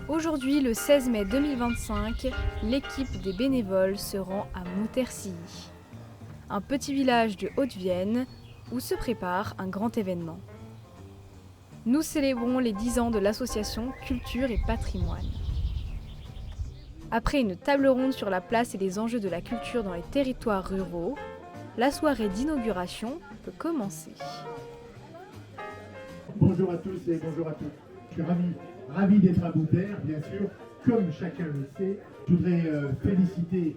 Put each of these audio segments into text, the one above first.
Aujourd'hui, le 16 mai 2025, l'équipe des bénévoles se rend à Moutersilly, un petit village de Haute-Vienne où se prépare un grand événement. Nous célébrons les 10 ans de l'association Culture et Patrimoine. Après une table ronde sur la place et les enjeux de la culture dans les territoires ruraux, la soirée d'inauguration peut commencer. Bonjour à tous et bonjour à toutes. Je suis ravi d'être à Mouters, bien sûr, comme chacun le sait. Je voudrais féliciter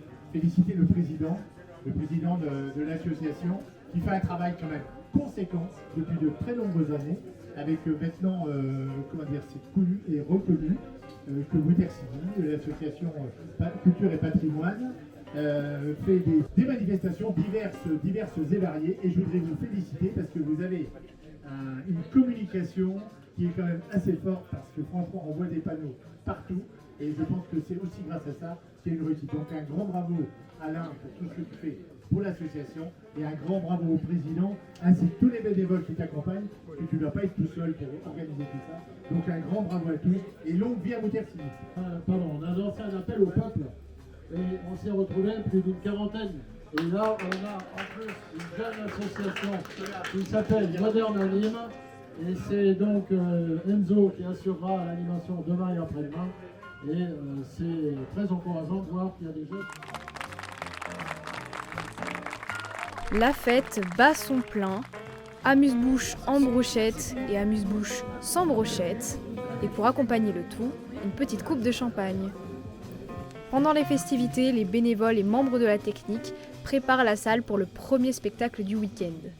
le président de l'association qui fait un travail quand même conséquent depuis de très nombreuses années, avec maintenant, c'est connu et reconnu que Moutersilly, l'association Culture et Patrimoine, fait des manifestations diverses et variées, et je voudrais vous féliciter parce que vous avez une communication qui est quand même assez forte, parce que franchement on voit des panneaux partout et je pense que c'est aussi grâce à ça qu'il y a une réussite. Donc un grand bravo Alain pour tout ce que tu fais pour l'association et un grand bravo au président ainsi que tous les bénévoles qui t'accompagnent, que tu ne dois pas être tout seul pour organiser tout ça. Donc un grand bravo à tous et longue vie à Moutersilly. On a lancé un appel au peuple et on s'est retrouvé plus d'une quarantaine. Et là, on a en plus une jeune association qui s'appelle Moderne Anime. Et c'est donc Enzo qui assurera l'animation demain et après-demain. Et c'est très encourageant de voir qu'il y a des jeunes. La fête bat son plein, amuse-bouche en brochette et amuse-bouche sans brochette. Et pour accompagner le tout, une petite coupe de champagne. Pendant les festivités, les bénévoles et membres de la technique préparent la salle pour le premier spectacle du week-end.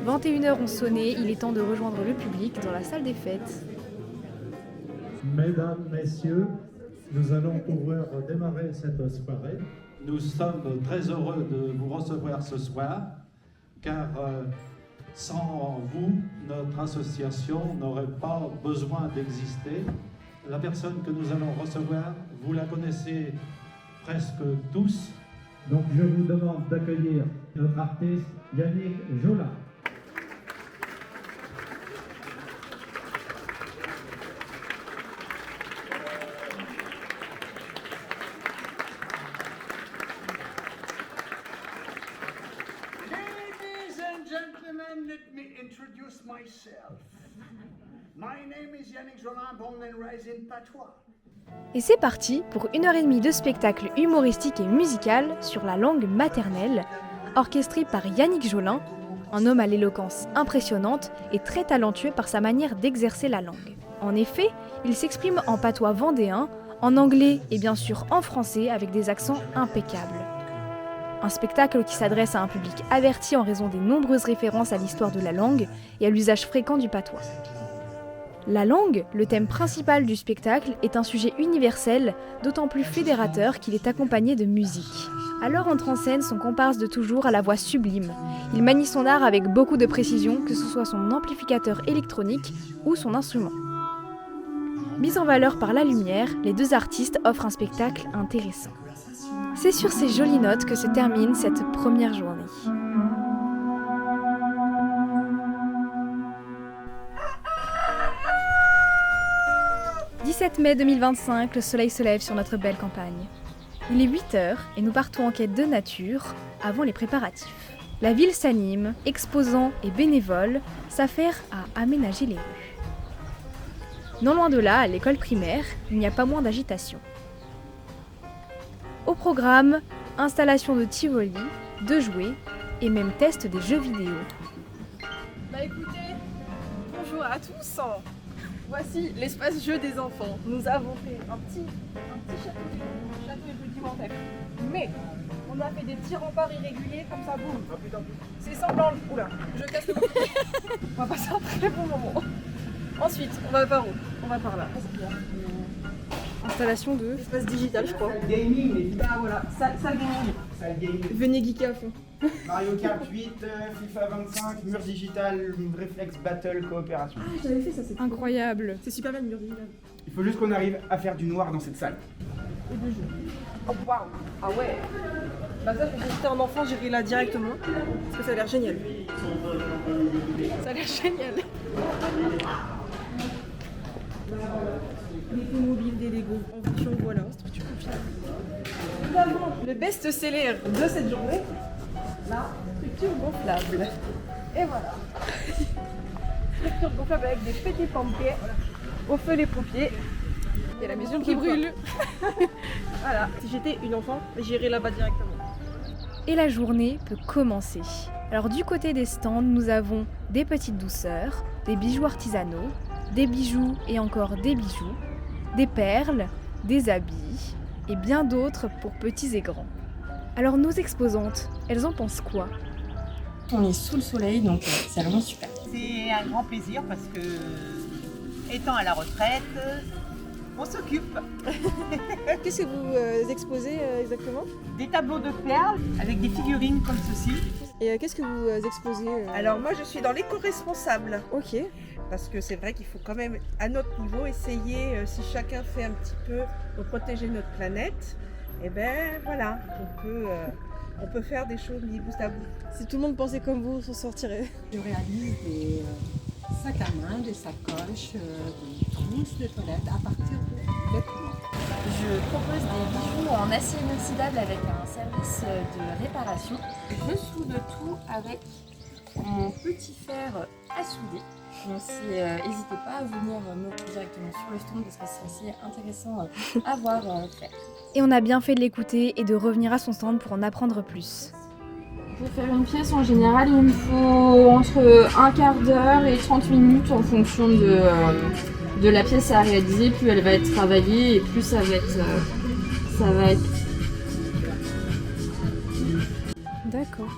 21h ont sonné, il est temps de rejoindre le public dans la salle des fêtes. Mesdames, Messieurs, nous allons pouvoir démarrer cette soirée. Nous sommes très heureux de vous recevoir ce soir, car sans vous, notre association n'aurait pas besoin d'exister. La personne que nous allons recevoir, vous la connaissez presque tous. Donc je vous demande d'accueillir notre artiste Yannick Jolin. Ladies and gentlemen, let me introduce myself. My name is Yannick Jolin, born and raised in Patois. Et c'est parti pour 1h30 de spectacle humoristique et musical sur la langue maternelle, orchestré par Yannick Jolin, un homme à l'éloquence impressionnante et très talentueux par sa manière d'exercer la langue. En effet, il s'exprime en patois vendéen, en anglais et bien sûr en français avec des accents impeccables. Un spectacle qui s'adresse à un public averti en raison des nombreuses références à l'histoire de la langue et à l'usage fréquent du patois. La langue, le thème principal du spectacle, est un sujet universel, d'autant plus fédérateur qu'il est accompagné de musique. Alors entre en scène son comparse de toujours à la voix sublime. Il manie son art avec beaucoup de précision, que ce soit son amplificateur électronique ou son instrument. Mis en valeur par la lumière, les deux artistes offrent un spectacle intéressant. C'est sur ces jolies notes que se termine cette première journée. « 17 mai 2025, le soleil se lève sur notre belle campagne. Il est 8h et nous partons en quête de nature avant les préparatifs. La ville s'anime, exposants et bénévoles s'affairent à aménager les rues. Non loin de là, à l'école primaire, il n'y a pas moins d'agitation. Au programme, installation de Tivoli, de jouets et même test des jeux vidéo. Bah écoutez, bonjour à tous. Voici l'espace jeu des enfants. Nous avons fait un petit château rudimentaire. Mais on a fait des petits remparts irréguliers comme ça, boum. C'est semblant. Oula, je casse le bouclier. On va passer un très bon moment. Ensuite, on va par où? On va par là. Installation de Espace digital, je crois. Gaming, Bah voilà, salle gaming. salle gaming. Venez geeker à fond. Mario Kart 8, FIFA 25, mur digital, réflexe battle, coopération. Ah, j'avais fait ça, c'est incroyable. C'est super bien le mur digital. Il faut juste qu'on arrive à faire du noir dans cette salle. Et de jeux. Oh waouh. Ah ouais. Bah ça, si j'étais un enfant, j'irais là directement. Parce que ça a l'air génial. Ça a l'air génial. des mobiles, des Lego en version voilà, structure gonflable. Nous avons le best-seller de cette journée, la structure gonflable. Et voilà. Structure gonflable avec des petits pompiers. Au feu les pompiers. Il y a la maison qui brûle. Voilà. Si j'étais une enfant, j'irais là-bas directement. Et la journée peut commencer. Alors du côté des stands, nous avons des petites douceurs, des bijoux artisanaux, des bijoux et encore des bijoux, des perles, des habits et bien d'autres pour petits et grands. Alors nos exposantes, elles en pensent quoi? On est sous le soleil, donc c'est vraiment super. C'est un grand plaisir parce que, étant à la retraite, on s'occupe. Qu'est-ce que vous exposez exactement? Des tableaux de perles avec des figurines comme ceci. Et qu'est-ce que vous exposez Alors moi je suis dans l'éco-responsable. Ok. Parce que c'est vrai qu'il faut quand même, à notre niveau, essayer, si chacun fait un petit peu pour protéger notre planète, et ben voilà, on peut faire des choses mis bout à bout. Si tout le monde pensait comme vous, on s'en sortirait. Je réalise des sacs à main, des sacoches, des trousses de toilette à partir de vêtements. Je propose des bijoux en acier inoxydable avec un service de réparation. Je soude tout avec mon petit fer à souder. Donc n'hésitez pas à venir me voir directement sur le stand parce que c'est assez intéressant à voir faire. Et on a bien fait de l'écouter et de revenir à son stand pour en apprendre plus. Pour faire une pièce, en général, il me faut entre un quart d'heure et 30 minutes en fonction de la pièce à réaliser. Plus elle va être travaillée et plus ça va être... D'accord.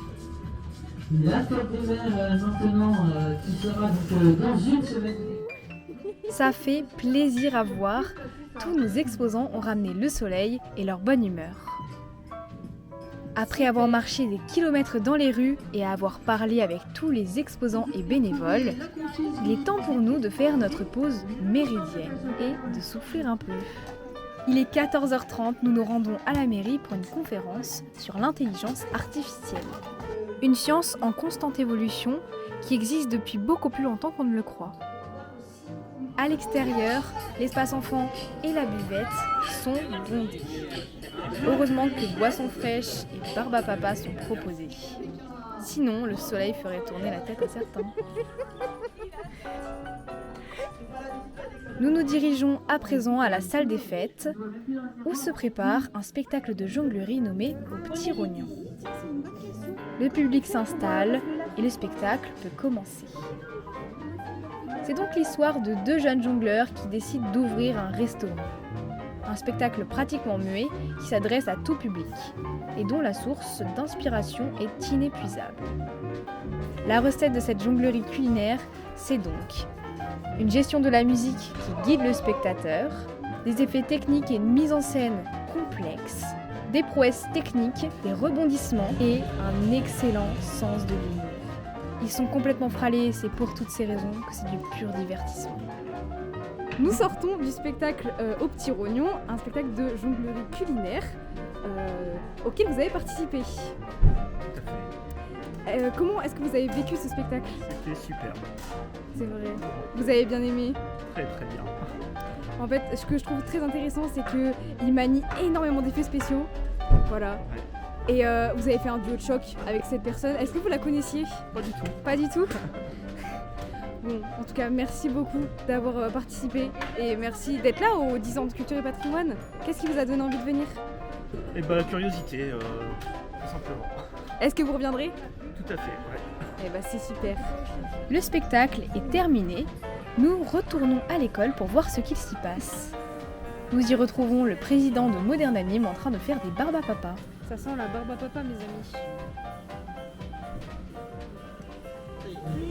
La fête des mères maintenant, qui sera donc dans une semaine. Ça fait plaisir à voir. Tous nos exposants ont ramené le soleil et leur bonne humeur. Après avoir marché des kilomètres dans les rues et avoir parlé avec tous les exposants et bénévoles, il est temps pour nous de faire notre pause méridienne et de souffler un peu. Il est 14h30, nous nous rendons à la mairie pour une conférence sur l'intelligence artificielle. Une science en constante évolution qui existe depuis beaucoup plus longtemps qu'on ne le croit. À l'extérieur, l'espace enfant et la buvette sont bondés. Heureusement que boissons fraîches et barbe à papa sont proposées. Sinon, le soleil ferait tourner la tête à certains. Nous nous dirigeons à présent à la salle des fêtes, où se prépare un spectacle de jonglerie nommé Au Petit Rognon. Le public s'installe et le spectacle peut commencer. C'est donc l'histoire de deux jeunes jongleurs qui décident d'ouvrir un restaurant. Un spectacle pratiquement muet qui s'adresse à tout public et dont la source d'inspiration est inépuisable. La recette de cette jonglerie culinaire, c'est donc une gestion de la musique qui guide le spectateur, des effets techniques et une mise en scène complexe, des prouesses techniques, des rebondissements et un excellent sens de l'humour. Ils sont complètement fralés et c'est pour toutes ces raisons que c'est du pur divertissement. Nous sortons du spectacle Au Petit Rognon, un spectacle de jonglerie culinaire auquel vous avez participé. Comment est-ce que vous avez vécu ce spectacle? C'était superbe. C'est vrai. Vous avez bien aimé? Très très bien. En fait, ce que je trouve très intéressant, c'est qu'il manie énormément d'effets spéciaux. Voilà. Ouais. Et vous avez fait un duo de choc avec cette personne. Est-ce que vous la connaissiez? Pas du tout. Pas du tout? Bon, en tout cas, merci beaucoup d'avoir participé et merci d'être là aux 10 ans de culture et patrimoine. Qu'est-ce qui vous a donné envie de venir? Eh ben, la curiosité, tout simplement. Est-ce que vous reviendrez? Tout à fait, ouais. Eh ben, c'est super. Le spectacle est terminé. Nous retournons à l'école pour voir ce qu'il s'y passe. Nous y retrouvons le président de Modern Anime en train de faire des barbes à papa. Ça sent la barbe à papa, mes amis.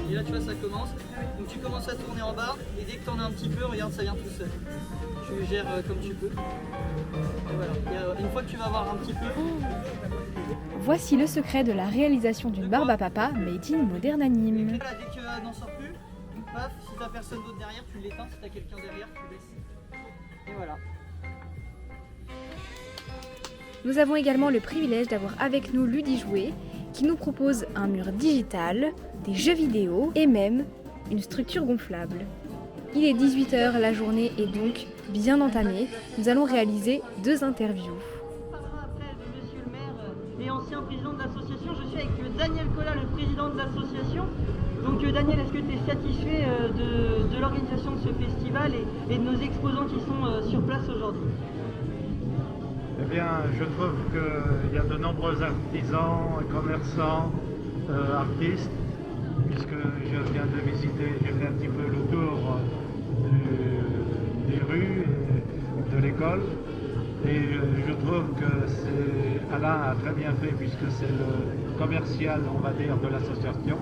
Et là tu vois ça commence, donc tu commences à tourner en bas et dès que t'en as un petit peu, regarde ça vient tout seul. Tu gères comme tu peux. Et voilà, et une fois que tu vas avoir un petit peu... Voici le secret de la réalisation d'une barbe à papa made in Modern Anime. Voilà, dès que n'en sort plus, paf, si t'as personne d'autre derrière, tu l'éteins, si t'as quelqu'un derrière, tu baisses. Et voilà. Nous avons également le privilège d'avoir avec nous Ludijouer, qui nous propose un mur digital, des jeux vidéo et même une structure gonflable. Il est 18h, la journée est donc bien entamée. Nous allons réaliser 2 interviews. Monsieur le maire et ancien président de l'association, je suis avec Daniel Collat, le président de l'association. Donc Daniel, est-ce que tu es satisfait de l'organisation de ce festival et de nos exposants qui sont sur place aujourd'hui? Eh bien, je trouve qu'il y a de nombreux artisans, commerçants, artistes, puisque je viens de visiter, j'ai fait un petit peu le tour des rues et de l'école. Et je trouve que Alain a très bien fait, puisque c'est le commercial, on va dire, de l'association.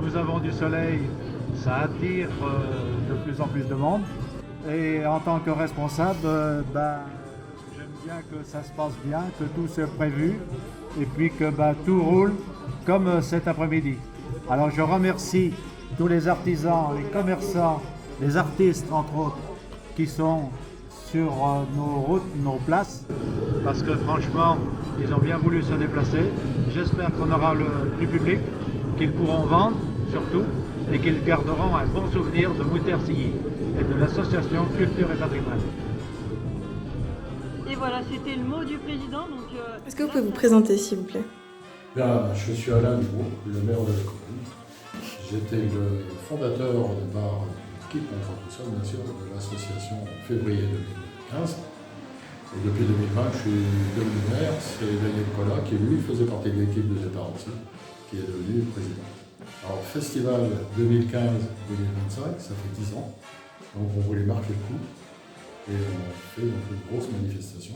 Nous avons du soleil, ça attire de plus en plus de monde. Et en tant que responsable, j'aime bien que ça se passe bien, que tout soit prévu, et puis que tout roule comme cet après-midi. Alors je remercie tous les artisans, les commerçants, les artistes entre autres, qui sont sur nos routes, nos places, parce que franchement, ils ont bien voulu se déplacer. J'espère qu'on aura du public, qu'ils pourront vendre surtout, et qu'ils garderont un bon souvenir de Moutersilly et de l'association Culture et Patrimoine. Et voilà, c'était le mot du président. Est-ce que vous pouvez vous présenter, s'il vous plaît? Bien, je suis Alain Dubourg, le maire de la commune. J'étais le fondateur au départ, qui comprend tout ça, bien sûr, de l'association en février 2015. Et depuis 2020, je suis devenu maire. C'est Daniel Collat qui, lui, faisait partie de l'équipe de départ aussi, qui est devenu président. Alors, festival 2015-2025, ça fait 10 ans. Donc, on voulait marquer le coup. Et on fait donc une grosse manifestation.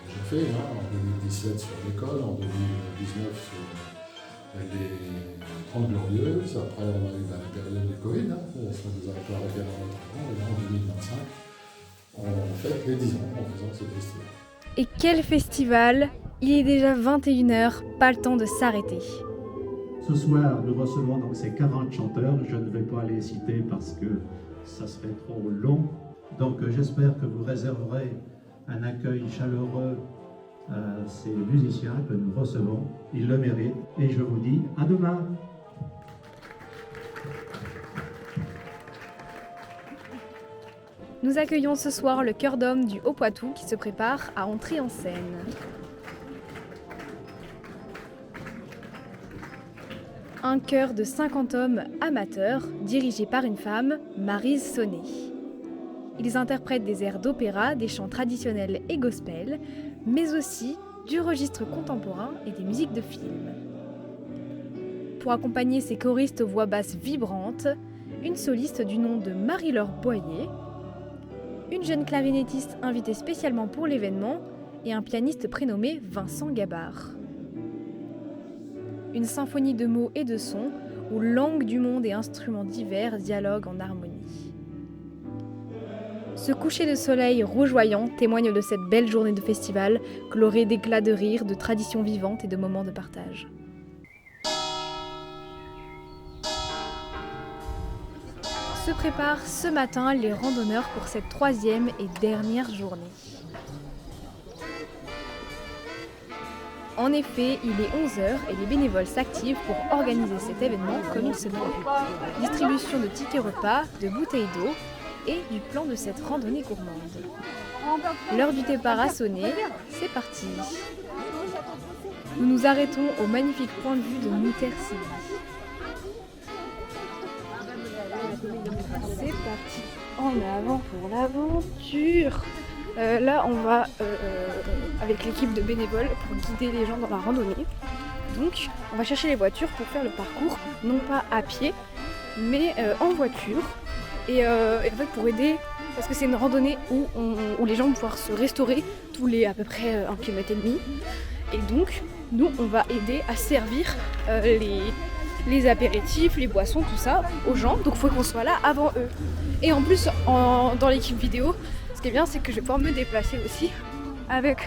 J'ai fait en 2017 sur l'école, en 2019 sur les 30 Glorieuses. Après, on a eu la période du Covid, ça nous a un peu arrêté dans notre temps. Et là, en 2025, on fête les 10 ans en faisant ce festival. Et quel festival! Il est déjà 21h, pas le temps de s'arrêter. Ce soir, nous recevons donc ces 40 chanteurs. Je ne vais pas les citer parce que ça serait trop long. Donc j'espère que vous réserverez un accueil chaleureux à ces musiciens que nous recevons. Ils le méritent. Et je vous dis à demain. Nous accueillons ce soir le chœur d'hommes du Haut-Poitou qui se prépare à entrer en scène. Un chœur de 50 hommes amateurs, dirigé par une femme, Maryse Sonnet. Ils interprètent des airs d'opéra, des chants traditionnels et gospel, mais aussi du registre contemporain et des musiques de film. Pour accompagner ces choristes aux voix basses vibrantes, une soliste du nom de Marie-Laure Boyer, une jeune clarinettiste invitée spécialement pour l'événement et un pianiste prénommé Vincent Gabard. Une symphonie de mots et de sons où langues du monde et instruments divers dialoguent en harmonie. Ce coucher de soleil rougeoyant témoigne de cette belle journée de festival, colorée d'éclats de rire, de traditions vivantes et de moments de partage. Se préparent ce matin les randonneurs pour cette 3e et dernière journée. En effet, il est 11h et les bénévoles s'activent pour organiser cet événement comme il se doit. Distribution de tickets repas, de bouteilles d'eau et du plan de cette randonnée gourmande. L'heure du départ a sonné, c'est parti. Nous nous arrêtons au magnifique point de vue de Moutersilly. C'est parti, en avant pour l'aventure. Là, on va avec l'équipe de bénévoles pour guider les gens dans la randonnée. Donc, on va chercher les voitures pour faire le parcours, non pas à pied, mais en voiture. Et en fait, pour aider, parce que c'est une randonnée où les gens vont pouvoir se restaurer tous les à peu près 1,5 km. Et donc, nous, on va aider à servir les apéritifs, les boissons, tout ça, aux gens. Donc, il faut qu'on soit là avant eux. Et en plus, dans l'équipe vidéo, ce qui est bien, c'est que je vais pouvoir me déplacer aussi avec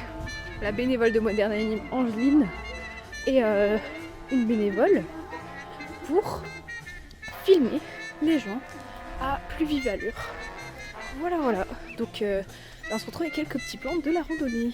la bénévole de Modern Anime, Angeline, et une bénévole pour filmer les gens à plus vive allure. Voilà. Donc, on se retrouve avec quelques petits plans de la randonnée.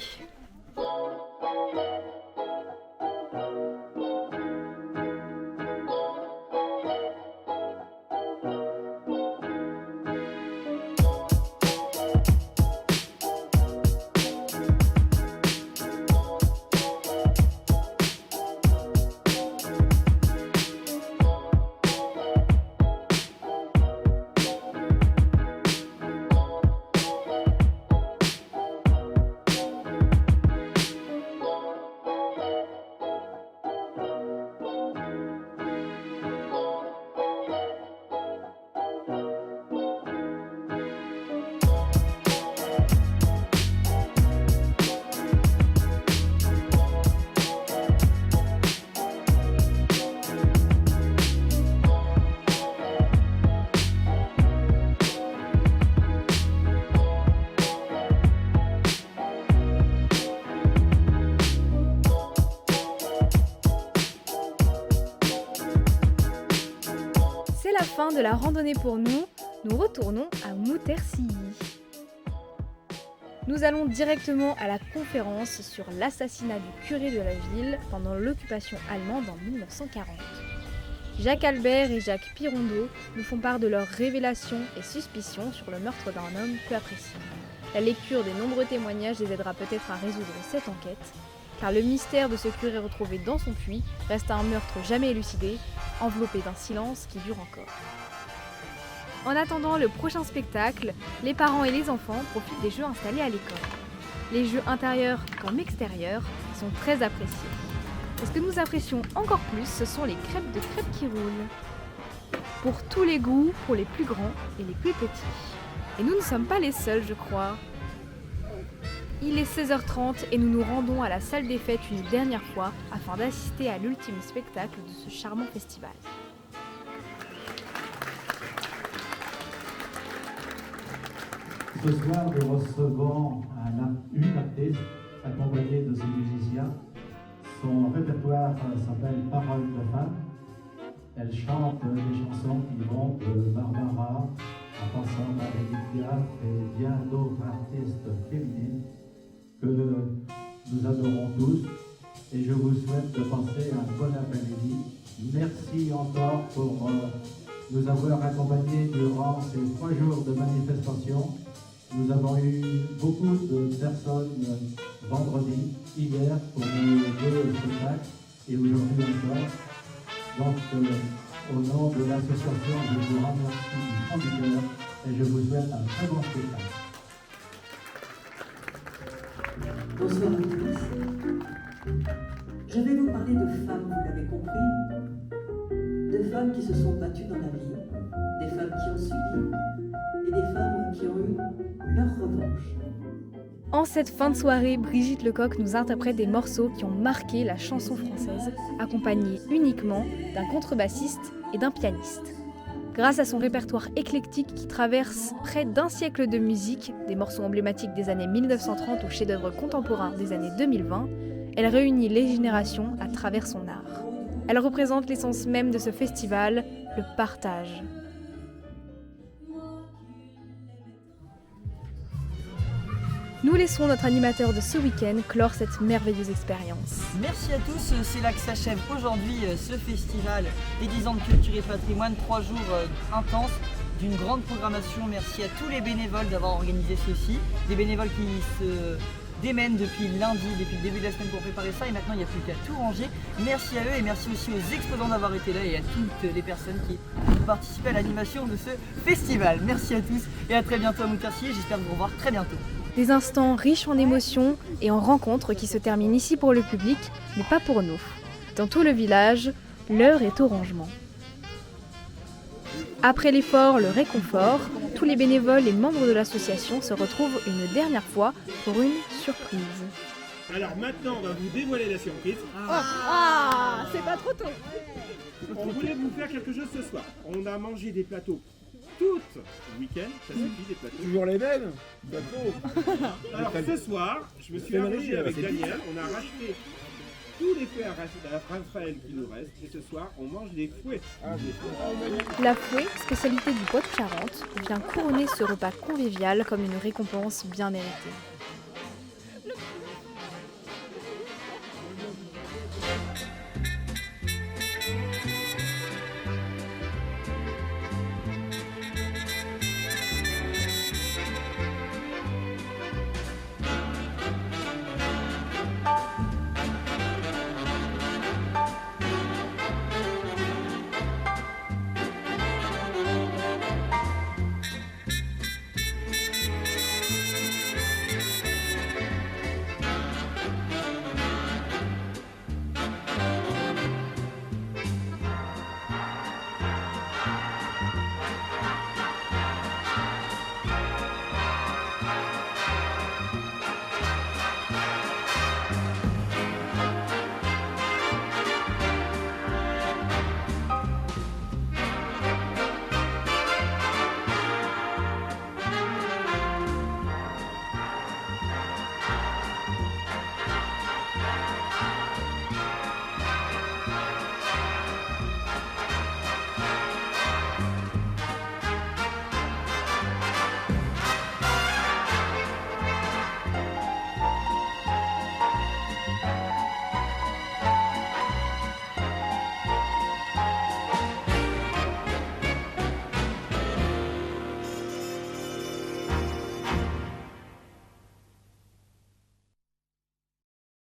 fin de la randonnée pour nous, nous retournons à Moutersilly. Nous allons directement à la conférence sur l'assassinat du curé de la ville pendant l'occupation allemande en 1940. Jacques Albert et Jacques Pirondeau nous font part de leurs révélations et suspicions sur le meurtre d'un homme peu apprécié. La lecture des nombreux témoignages les aidera peut-être à résoudre cette enquête, car le mystère de ce curé retrouvé dans son puits reste un meurtre jamais élucidé, enveloppé d'un silence qui dure encore. En attendant le prochain spectacle, les parents et les enfants profitent des jeux installés à l'école. Les jeux intérieurs comme extérieurs sont très appréciés. Et ce que nous apprécions encore plus, ce sont les crêpes de crêpes qui roulent. Pour tous les goûts, pour les plus grands et les plus petits. Et nous ne sommes pas les seuls, je crois. Il est 16h30 et nous nous rendons à la salle des fêtes une dernière fois afin d'assister à l'ultime spectacle de ce charmant festival. Ce soir, nous recevons une artiste accompagnée de ses musiciens. Son répertoire s'appelle Paroles de femmes. Elle chante des chansons qui vont de Barbara en passant par Edith Piaf et bien d'autres artistes féminines que nous adorons tous. Et je vous souhaite de passer un bon après-midi. Merci encore pour nous avoir accompagnés durant ces 3 jours de manifestation. Nous avons eu beaucoup de personnes vendredi, hier, pour nos 2 spectacles, et aujourd'hui encore. Donc, au nom de l'association, je vous remercie du fond du cœur et je vous souhaite un très bon spectacle. Bonsoir à tous. Je vais vous parler de femmes, vous l'avez compris, de femmes qui se sont battues dans la vie, des femmes qui ont subi et des femmes qui ont eu leur revanche. En cette fin de soirée, Brigitte Lecoq nous interprète des morceaux qui ont marqué la chanson française, accompagnés uniquement d'un contrebassiste et d'un pianiste. Grâce à son répertoire éclectique qui traverse près d'1 siècle de musique, des morceaux emblématiques des années 1930 aux chefs-d'œuvre contemporains des années 2020, elle réunit les générations à travers son art. Elle représente l'essence même de ce festival, le partage. Nous laissons notre animateur de ce week-end clore cette merveilleuse expérience. Merci à tous, c'est là que s'achève aujourd'hui ce festival des 10 ans de culture et patrimoine, 3 jours intenses, d'une grande programmation. Merci à tous les bénévoles d'avoir organisé ceci, des bénévoles qui se démènent depuis lundi, depuis le début de la semaine pour préparer ça, et maintenant il n'y a plus qu'à tout ranger. Merci à eux et merci aussi aux exposants d'avoir été là et à toutes les personnes qui ont participé à l'animation de ce festival. Merci à tous et à très bientôt à Moutersilly, j'espère vous revoir très bientôt. Des instants riches en émotions et en rencontres qui se terminent ici pour le public, mais pas pour nous. Dans tout le village, l'heure est au rangement. Après l'effort, le réconfort, tous les bénévoles et membres de l'association se retrouvent une dernière fois pour une surprise. Alors maintenant, on va vous dévoiler la surprise. C'est pas trop tôt. On voulait vous faire quelque chose ce soir. On a mangé des plateaux tout le week-end, ça suffit des plateaux. Toujours les mêmes plateaux. Alors ce soir, je me suis arrangé avec Daniel, on a racheté tous les fouets à Raphaël qui nous reste, et ce soir on mange des fouets. La fouet, spécialité du bois de Charente, vient couronner ce repas convivial comme une récompense bien méritée.